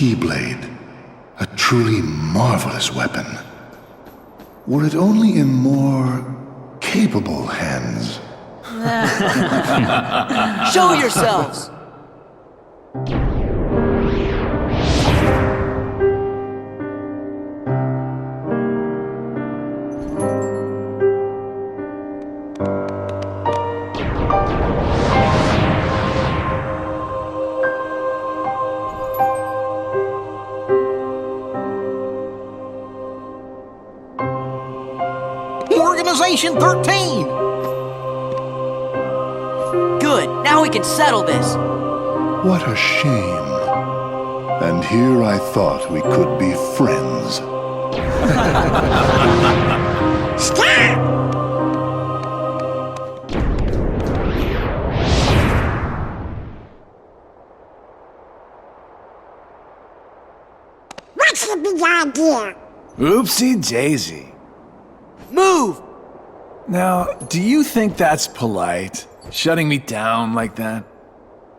Keyblade, a truly marvelous weapon. Were it only in more capable hands. Show yourselves! Organization 13! Good, now we can settle this. What a shame. And here I thought we could be friends. Stop! What's the big idea? Oopsie daisy. Move! Now, do you think that's polite? Shutting me down like that?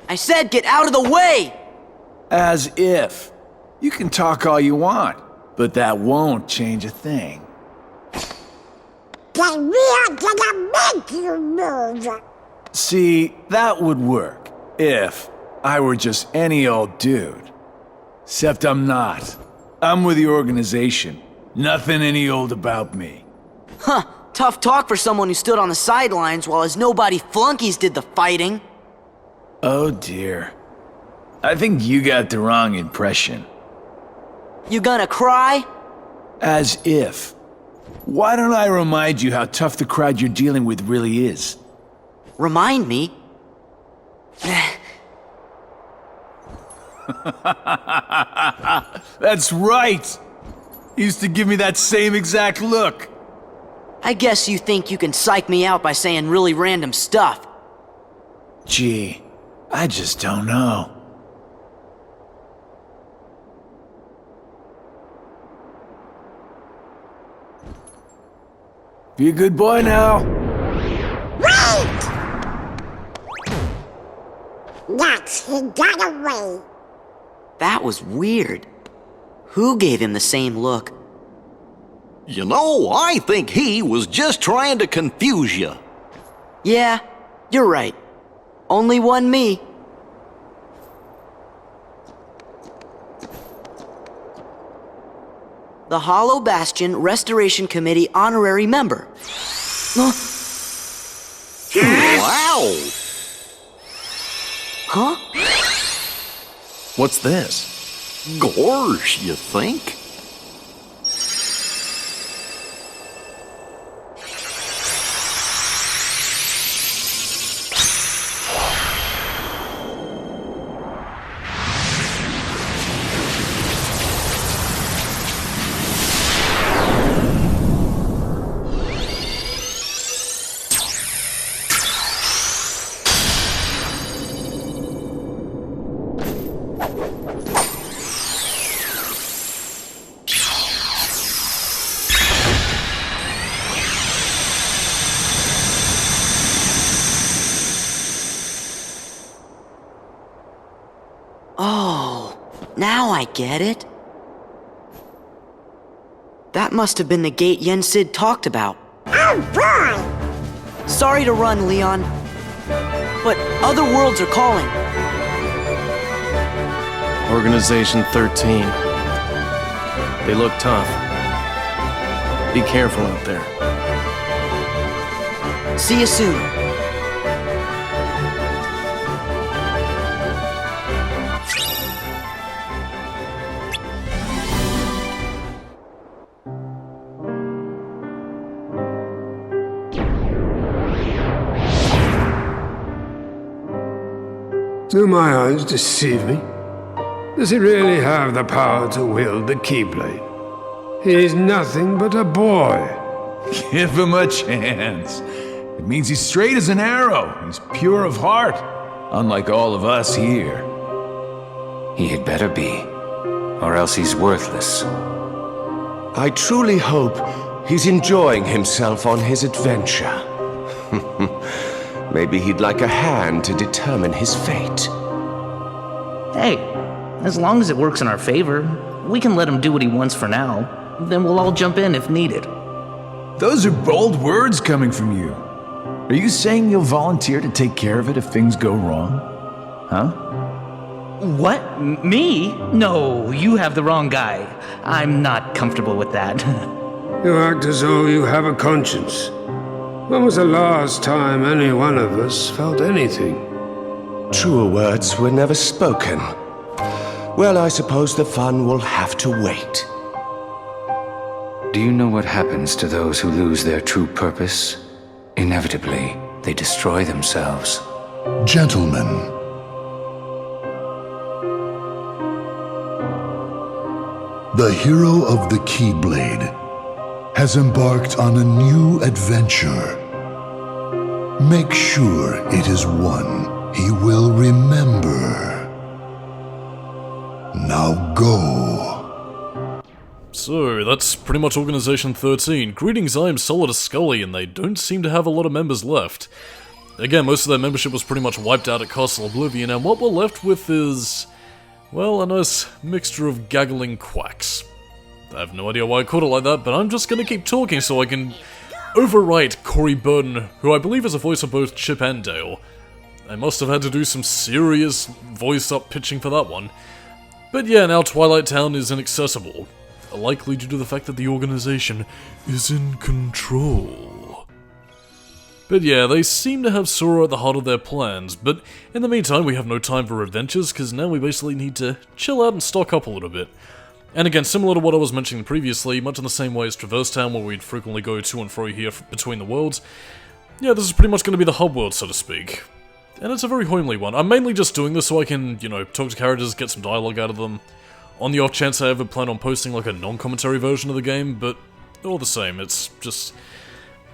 I said get out of the way! As if. You can talk all you want, but that won't change a thing. Then we are gonna make you move. See, that would work if I were just any old dude. Except I'm not. I'm with the organization. Nothing any old about me. Huh, tough talk for someone who stood on the sidelines while his nobody flunkies did the fighting. Oh dear. I think you got the wrong impression. You gonna cry? As if. Why don't I remind you how tough the crowd you're dealing with really is? Remind me? That's right! He used to give me that same exact look. I guess you think you can psych me out by saying really random stuff. Gee, I just don't know. Be a good boy now. Wait! Yes, he got away. That was weird. Who gave him the same look? You know, I think he was just trying to confuse you. Yeah, you're right. Only one me. The Hollow Bastion Restoration Committee honorary member. Wow! Huh? What's this? Gorge, you think? Oh, now I get it. That must have been the gate Yen Sid talked about. Oh boy! Sorry to run, Leon. But other worlds are calling. Organization 13. They look tough. Be careful out there. See you soon. Do my eyes deceive me? Does he really have the power to wield the Keyblade? He is nothing but a boy. Give him a chance. It means he's straight as an arrow. He's pure of heart, unlike all of us here. He had better be, or else he's worthless. I truly hope he's enjoying himself on his adventure. Maybe he'd like a hand to determine his fate. Hey, As long as it works in our favor, we can let him do what he wants for now. Then we'll all jump in if needed. Those are bold words coming from you. Are you saying you'll volunteer to take care of it if things go wrong? Huh? What? Me? No, you have the wrong guy. I'm not comfortable with that. You act as though you have a conscience. When was the last time any one of us felt anything? Truer words were never spoken. Well, I suppose the fun will have to wait. Do you know what happens to those who lose their true purpose? Inevitably, they destroy themselves. Gentlemen, the hero of the Keyblade has embarked on a new adventure. Make sure it is one he will remember. Now go. So, that's pretty much Organization 13. Greetings, I am Solidus-Skully, and they don't seem to have a lot of members left. Again, most of their membership was pretty much wiped out at Castle Oblivion, and what we're left with is, well, a nice mixture of gaggling quacks. I have no idea why I called it like that, but I'm just gonna keep talking so I can overwrite Corey Burton, who I believe is a voice of both Chip and Dale. I must have had to do some serious voice-up pitching for that one. But yeah, now Twilight Town is inaccessible, likely due to the fact that the organization is in control. But yeah, they seem to have Sora at the heart of their plans, but in the meantime we have no time for adventures, because now we basically need to chill out and stock up a little bit. And again, similar to what I was mentioning previously, much in the same way as Traverse Town, where we'd frequently go to and fro here between the worlds, yeah, this is pretty much going to be the hub world, so to speak. And it's a very homely one. I'm mainly just doing this so I can, you know, talk to characters, get some dialogue out of them, on the off chance I ever plan on posting like a non-commentary version of the game, but all the same, it's just...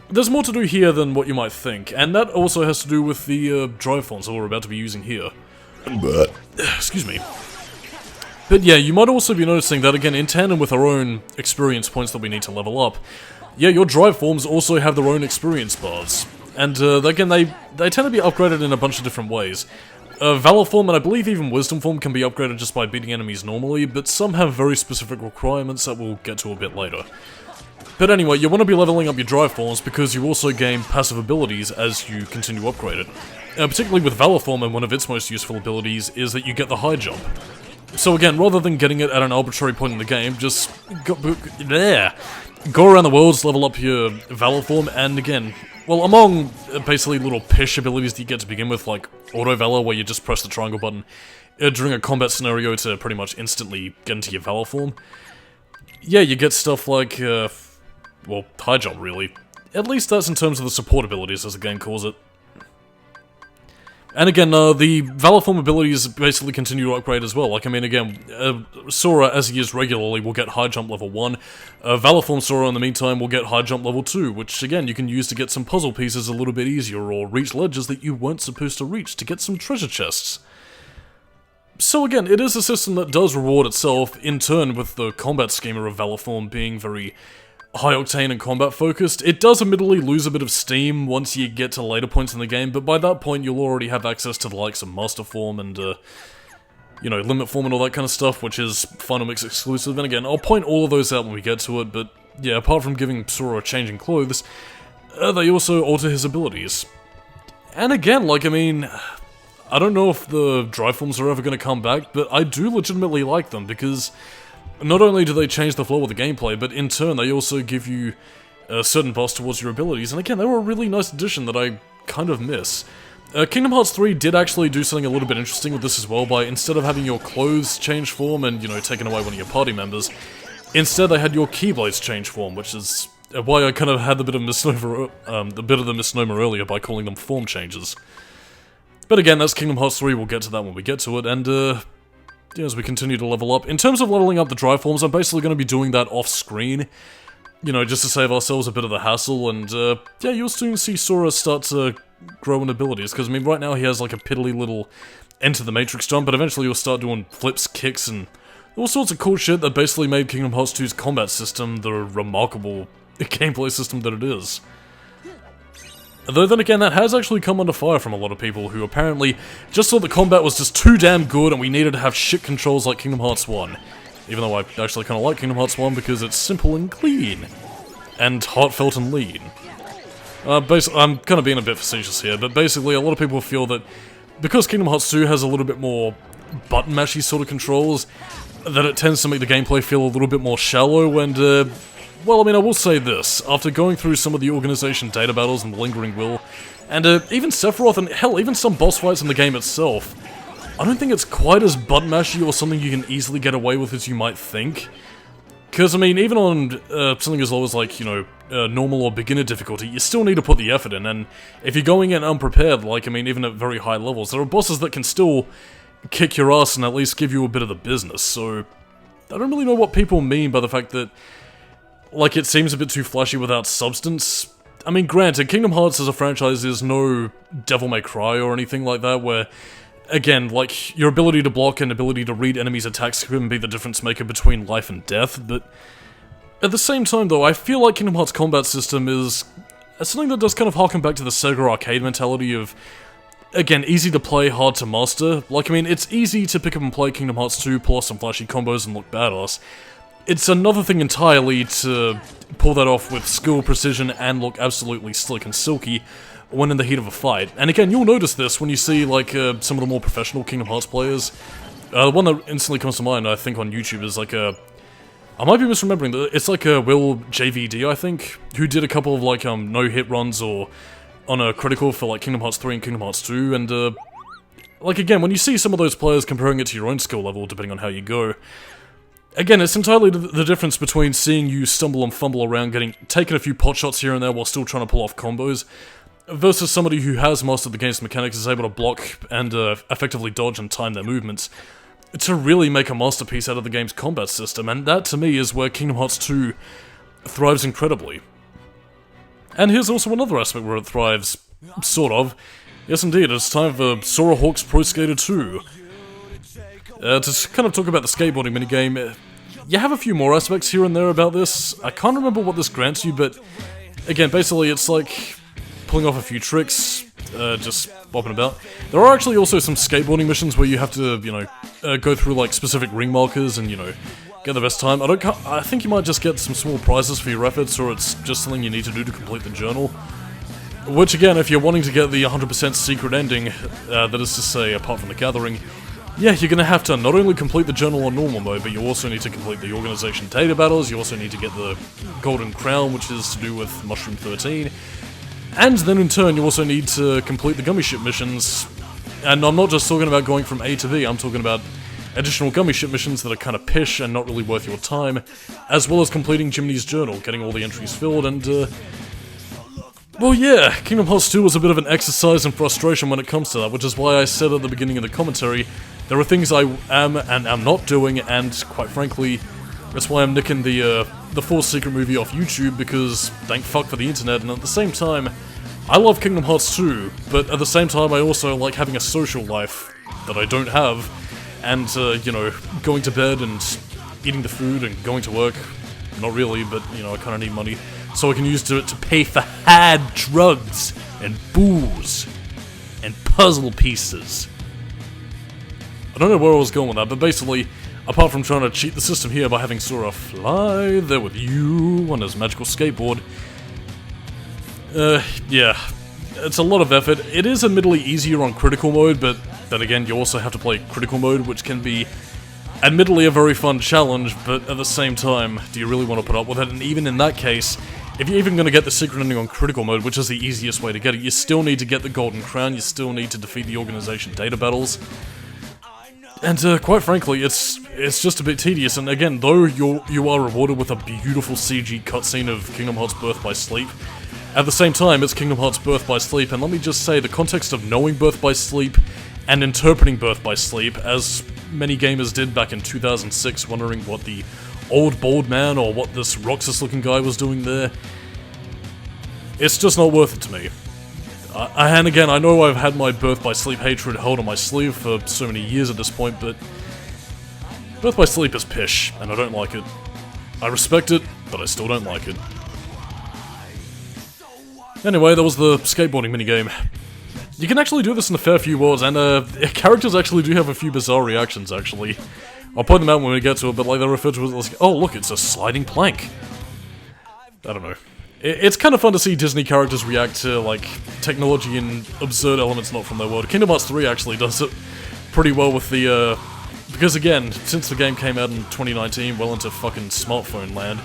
There's more to do here than what you might think, and that also has to do with the drive fonts that we're about to be using here. Excuse me. But yeah, you might also be noticing that, again, in tandem with our own experience points that we need to level up, yeah, your drive forms also have their own experience bars. And, again, they tend to be upgraded in a bunch of different ways. Valor form and I believe even Wisdom form can be upgraded just by beating enemies normally, but some have very specific requirements that we'll get to a bit later. But anyway, you want to be leveling up your drive forms because you also gain passive abilities as you continue to upgrade it. Particularly with Valor form, and one of its most useful abilities is that you get the high jump. So again, rather than getting it at an arbitrary point in the game, just go around the worlds, level up your Valor form, and again, well, among basically little pish abilities that you get to begin with, like Auto Valor, where you just press the triangle button during a combat scenario to pretty much instantly get into your Valor form, yeah, you get stuff like, well, high jump, really. At least that's in terms of the support abilities, as the game calls it. And again, the Valor form abilities basically continue to upgrade as well. Like, I mean, again, Sora, as he is regularly, will get high jump level 1. Valor form Sora, in the meantime, will get high jump level 2, which, again, you can use to get some puzzle pieces a little bit easier, or reach ledges that you weren't supposed to reach to get some treasure chests. So again, it is a system that does reward itself, in turn with the combat schema of Valor form being very high-octane and combat-focused. It does admittedly lose a bit of steam once you get to later points in the game, but by that point you'll already have access to the likes of Master Form and, you know, Limit Form and all that kind of stuff, which is Final Mix exclusive. And again, I'll point all of those out when we get to it, but yeah, apart from giving Sora a change in clothes, they also alter his abilities. And again, like, I mean, I don't know if the drive forms are ever going to come back, but I do legitimately like them, because not only do they change the flow of the gameplay, but in turn they also give you a certain boost towards your abilities, and again, they were a really nice addition that I kind of miss. Kingdom Hearts 3 did actually do something a little bit interesting with this as well, by instead of having your clothes change form and, you know, taking away one of your party members, instead they had your Keyblades change form, which is why I kind of had the bit of the misnomer earlier by calling them form changes. But again, that's Kingdom Hearts 3, we'll get to that when we get to it, and yeah, as we continue to level up. In terms of leveling up the drive forms, I'm basically going to be doing that off-screen, you know, just to save ourselves a bit of the hassle, and yeah, you'll soon see Sora start to grow in abilities, because I mean, right now he has like a piddly little Enter the Matrix jump, but eventually you'll start doing flips, kicks, and all sorts of cool shit that basically made Kingdom Hearts 2's combat system the remarkable gameplay system that it is. Though then again, that has actually come under fire from a lot of people who apparently just thought the combat was just too damn good and we needed to have shit controls like Kingdom Hearts 1. Even though I actually kind of like Kingdom Hearts 1 because it's simple and clean. And heartfelt and lean. I'm kind of being a bit facetious here, but basically a lot of people feel that because Kingdom Hearts 2 has a little bit more button mashy sort of controls, that it tends to make the gameplay feel a little bit more shallow, and, well, I mean, I will say this, after going through some of the Organization data battles and the Lingering Will, and even Sephiroth, and hell, even some boss fights in the game itself, I don't think it's quite as button mashy or something you can easily get away with as you might think. Because, I mean, even on something as low as, like, you know, normal or beginner difficulty, you still need to put the effort in, and if you're going in unprepared, like, I mean, even at very high levels, there are bosses that can still kick your ass and at least give you a bit of the business, so I don't really know what people mean by the fact that, like, it seems a bit too flashy without substance. I mean, granted, Kingdom Hearts as a franchise is no Devil May Cry or anything like that, where, again, like, your ability to block and ability to read enemies' attacks can be the difference maker between life and death, but at the same time, though, I feel like Kingdom Hearts' combat system is something that does kind of harken back to the Sega arcade mentality of, again, easy to play, hard to master. Like, I mean, it's easy to pick up and play Kingdom Hearts 2, pull off some flashy combos and look badass. It's another thing entirely to pull that off with skill, precision, and look absolutely slick and silky when in the heat of a fight. And again, you'll notice this when you see, like, some of the more professional Kingdom Hearts players. The one that instantly comes to mind, I think, on YouTube is, like, I might be misremembering, it's like Will JVD, I think, who did a couple of, like, no-hit runs or on a critical for, like, Kingdom Hearts 3 and Kingdom Hearts 2, and, like, again, when you see some of those players comparing it to your own skill level, depending on how you go, again, it's entirely the difference between seeing you stumble and fumble around, taking a few pot shots here and there while still trying to pull off combos, versus somebody who has mastered the game's mechanics, is able to block and effectively dodge and time their movements, to really make a masterpiece out of the game's combat system, and that, to me, is where Kingdom Hearts 2 thrives incredibly. And here's also another aspect where it thrives, sort of. Yes, indeed, it's time for Sora Hawk's Pro Skater 2. To kind of talk about the skateboarding minigame, you have a few more aspects here and there about this. I can't remember what this grants you, but again, basically it's like pulling off a few tricks, just bopping about. There are actually also some skateboarding missions where you have to, you know, go through like specific ring markers and, you know, get the best time. I think you might just get some small prizes for your efforts, or it's just something you need to do to complete the journal. Which again, if you're wanting to get the 100% secret ending, that is to say, apart from the gathering, yeah, you're gonna have to not only complete the journal on normal mode, but you also need to complete the Organization data battles, you also need to get the Golden Crown, which is to do with Mushroom 13, and then in turn you also need to complete the Gummy Ship missions. And I'm not just talking about going from A to B, I'm talking about additional Gummy Ship missions that are kind of pish and not really worth your time, as well as completing Jiminy's journal, getting all the entries filled, and well, yeah, Kingdom Hearts 2 was a bit of an exercise in frustration when it comes to that, which is why I said at the beginning of the commentary, there are things I am and am not doing, and quite frankly, that's why I'm nicking the full secret movie off YouTube, because thank fuck for the internet, and at the same time, I love Kingdom Hearts 2, but at the same time I also like having a social life that I don't have, and, you know, going to bed and eating the food and going to work, not really, but, you know, I kinda need money, so I can use it to pay for hard drugs, and booze, and puzzle pieces. I don't know where I was going with that, but basically, apart from trying to cheat the system here by having Sora fly there with you on his magical skateboard, yeah, it's a lot of effort. It is admittedly easier on critical mode, but then again, you also have to play critical mode, which can be admittedly a very fun challenge, but at the same time, do you really want to put up with it? And even in that case, if you're even going to get the secret ending on critical mode, which is the easiest way to get it, you still need to get the Golden Crown, you still need to defeat the Organization data battles. And quite frankly, it's just a bit tedious, and again, though you are rewarded with a beautiful CG cutscene of Kingdom Hearts Birth by Sleep, at the same time, it's Kingdom Hearts Birth by Sleep, and let me just say, the context of knowing Birth by Sleep and interpreting Birth by Sleep, as many gamers did back in 2006, wondering what the old bald man or what this Roxas-looking guy was doing there, it's just not worth it to me. And again, I know I've had my Birth by Sleep hatred held on my sleeve for so many years at this point, but Birth by Sleep is pish, and I don't like it. I respect it, but I still don't like it. Anyway, that was the skateboarding minigame. You can actually do this in a fair few worlds, and characters actually do have a few bizarre reactions, actually. I'll point them out when we get to it, but like they refer to it as, oh look, it's a sliding plank. I don't know. It's kind of fun to see Disney characters react to, like, technology and absurd elements not from their world. Kingdom Hearts 3 actually does it pretty well with the, because again, since the game came out in 2019, well into fucking smartphone land,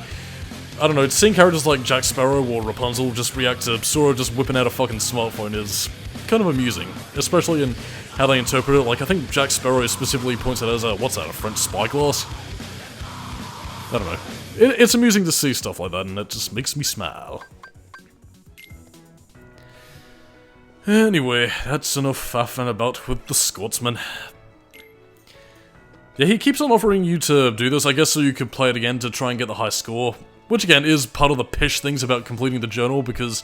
I don't know, seeing characters like Jack Sparrow or Rapunzel just react to Sora just whipping out a fucking smartphone is kind of amusing, especially in how they interpret it. Like, I think Jack Sparrow specifically points it as a, what's that, a French spyglass? I don't know. It's amusing to see stuff like that, and it just makes me smile. Anyway, that's enough faffing about with the Scotsman. Yeah, he keeps on offering you to do this, I guess so you could play it again to try and get the high score. Which again is part of the pish things about completing the journal, because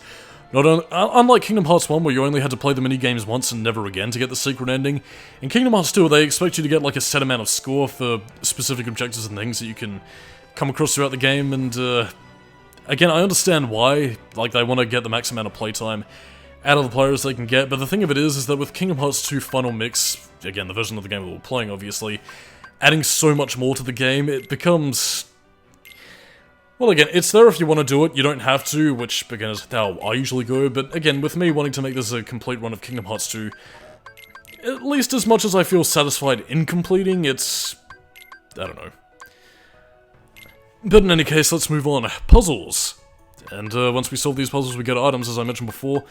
unlike Kingdom Hearts 1 where you only had to play the minigames once and never again to get the secret ending, in Kingdom Hearts 2 they expect you to get like a set amount of score for specific objectives and things that you can come across throughout the game, and again, I understand why, like they want to get the max amount of playtime out of the players they can get, but the thing of it is that with Kingdom Hearts 2 Final Mix, again the version of the game that we're playing obviously, adding so much more to the game, it becomes... Well, again, it's there if you want to do it, you don't have to, which, again, is how I usually go, but again, with me wanting to make this a complete run of Kingdom Hearts 2, at least as much as I feel satisfied in completing, it's... I don't know. But in any case, let's move on. Puzzles. And once we solve these puzzles, we get items, as I mentioned before.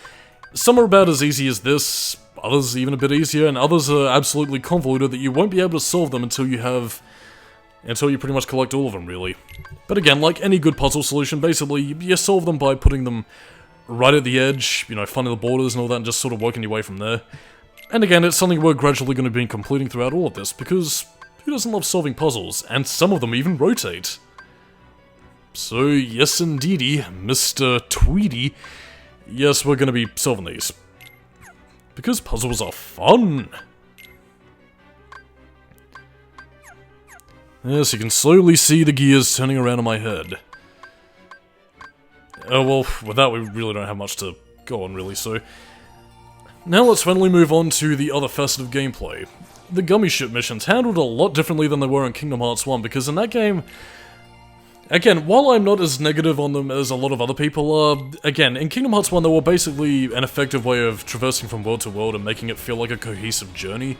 Some are about as easy as this, others even a bit easier, and others are absolutely convoluted that you won't be able to solve them until you pretty much collect all of them, really. But again, like any good puzzle solution, basically, you solve them by putting them right at the edge, you know, finding the borders and all that, and just sort of working your way from there. And again, it's something we're gradually going to be completing throughout all of this, because who doesn't love solving puzzles? And some of them even rotate. So, yes indeedy, Mr. Tweedy, yes, we're going to be solving these. Because puzzles are fun! Yes, you can slowly see the gears turning around in my head. Oh, well, with that we really don't have much to go on, really, so... Now let's finally move on to the other facet of gameplay. The gummy ship missions, handled a lot differently than they were in Kingdom Hearts 1, because in that game... Again, while I'm not as negative on them as a lot of other people are, again, in Kingdom Hearts 1 they were basically an effective way of traversing from world to world and making it feel like a cohesive journey.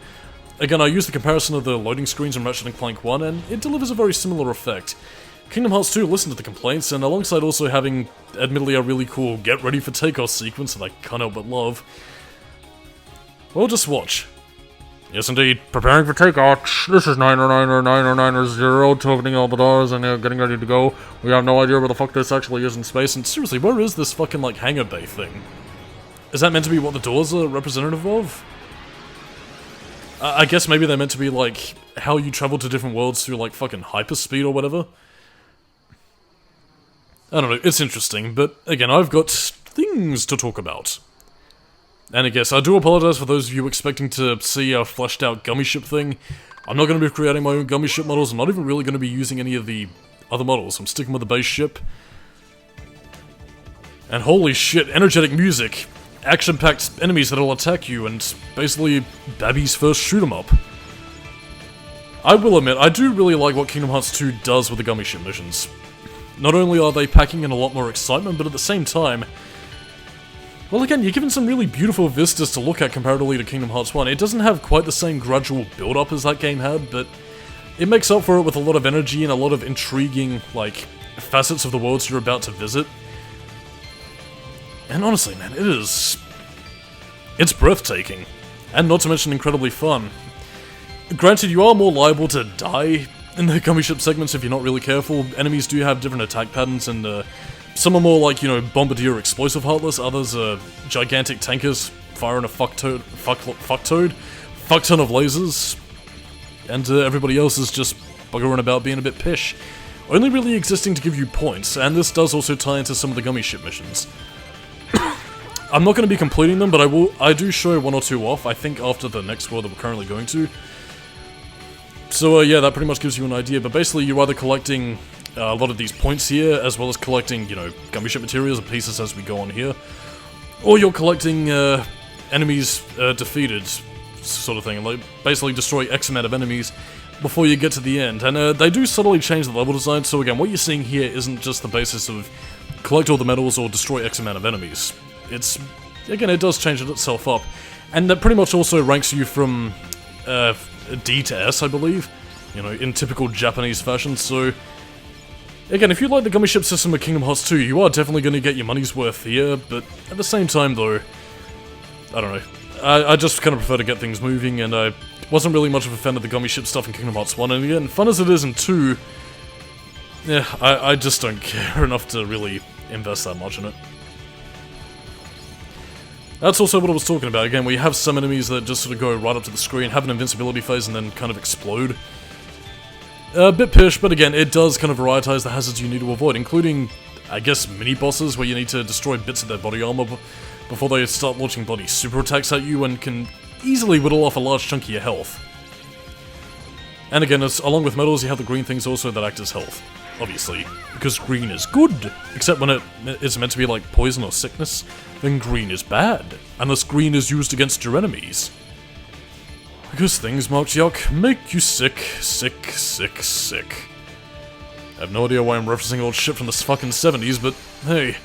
Again, I use the comparison of the loading screens in Ratchet & Clank 1, and it delivers a very similar effect. Kingdom Hearts 2 listened to the complaints, and alongside also having, admittedly, a really cool get ready for takeoff sequence that I can't help but love. Well, just watch. Yes, indeed. Preparing for takeoff. This is 909er, opening all the doors and getting ready to go. We have no idea where the fuck this actually is in space, and seriously, where is this fucking, like, hangar bay thing? Is that meant to be what the doors are representative of? I guess maybe they're meant to be, like, how you travel to different worlds through, like, fucking hyperspeed or whatever. I don't know, it's interesting, but, again, I've got things to talk about. And I guess I do apologize for those of you expecting to see a fleshed out gummy ship thing. I'm not going to be creating my own gummy ship models, I'm not even really going to be using any of the other models, I'm sticking with the base ship. And holy shit, energetic music! Action-packed enemies that'll attack you, and basically, Babby's first shoot-em-up. I will admit, I do really like what Kingdom Hearts 2 does with the gummy ship missions. Not only are they packing in a lot more excitement, but at the same time, well again, you're given some really beautiful vistas to look at comparatively to Kingdom Hearts 1. It doesn't have quite the same gradual build-up as that game had, but it makes up for it with a lot of energy and a lot of intriguing, like, facets of the worlds you're about to visit. And honestly, man, it's breathtaking. And not to mention incredibly fun. Granted, you are more liable to die in the gummy ship segments if you're not really careful. Enemies do have different attack patterns, and some are more like, you know, Bombardier explosive heartless, others are gigantic tankers firing a fuck ton of lasers, and everybody else is just buggering about being a bit pish. Only really existing to give you points, and this does also tie into some of the gummy ship missions. I'm not going to be completing them, but I do show one or two off, I think after the next world that we're currently going to. So yeah, that pretty much gives you an idea, but basically you're either collecting a lot of these points here, as well as collecting, you know, gummy ship materials and pieces as we go on here, or you're collecting enemies defeated, sort of thing. Like, basically destroy X amount of enemies before you get to the end. And they do subtly change the level design, so again, what you're seeing here isn't just the basis of collect all the medals or destroy X amount of enemies. It's, again, it does change it itself up. And that pretty much also ranks you from D to S, I believe, you know, in typical Japanese fashion, so again, if you like the gummy ship system of Kingdom Hearts 2, you are definitely going to get your money's worth here, but at the same time, though, I don't know. I just kind of prefer to get things moving, and I wasn't really much of a fan of the gummy ship stuff in Kingdom Hearts 1, and again, fun as it is in 2, yeah, I just don't care enough to really invest that much in it. That's also what I was talking about, again, where you have some enemies that just sort of go right up to the screen, have an invincibility phase, and then kind of explode. A bit pish, but again, it does kind of varietize the hazards you need to avoid, including, I guess, mini-bosses where you need to destroy bits of their body armor before they start launching bloody super attacks at you and can easily whittle off a large chunk of your health. And again, along with medals, you have the green things also that act as health, obviously, because green is good, except when it is meant to be like poison or sickness, then green is bad, unless green is used against your enemies. Because things marked yuck make you sick, sick, sick, sick. I have no idea why I'm referencing old shit from the fucking 70s, but hey,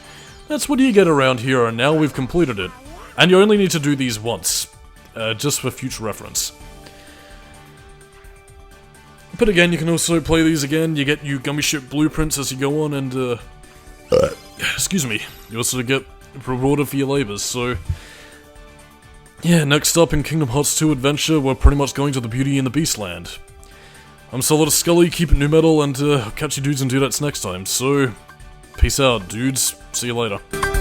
that's what you get around here, and now we've completed it. And you only need to do these once, just for future reference. But again, you can also play these again, you get gummy ship blueprints as you go on, and excuse me, you also get rewarded for your labors, so yeah, next up in Kingdom Hearts 2 Adventure, we're pretty much going to the Beauty and the Beast land. I'm Solidus-Skully, keep it new metal, and catch you dudes and dudettes next time, so peace out, dudes. See you later.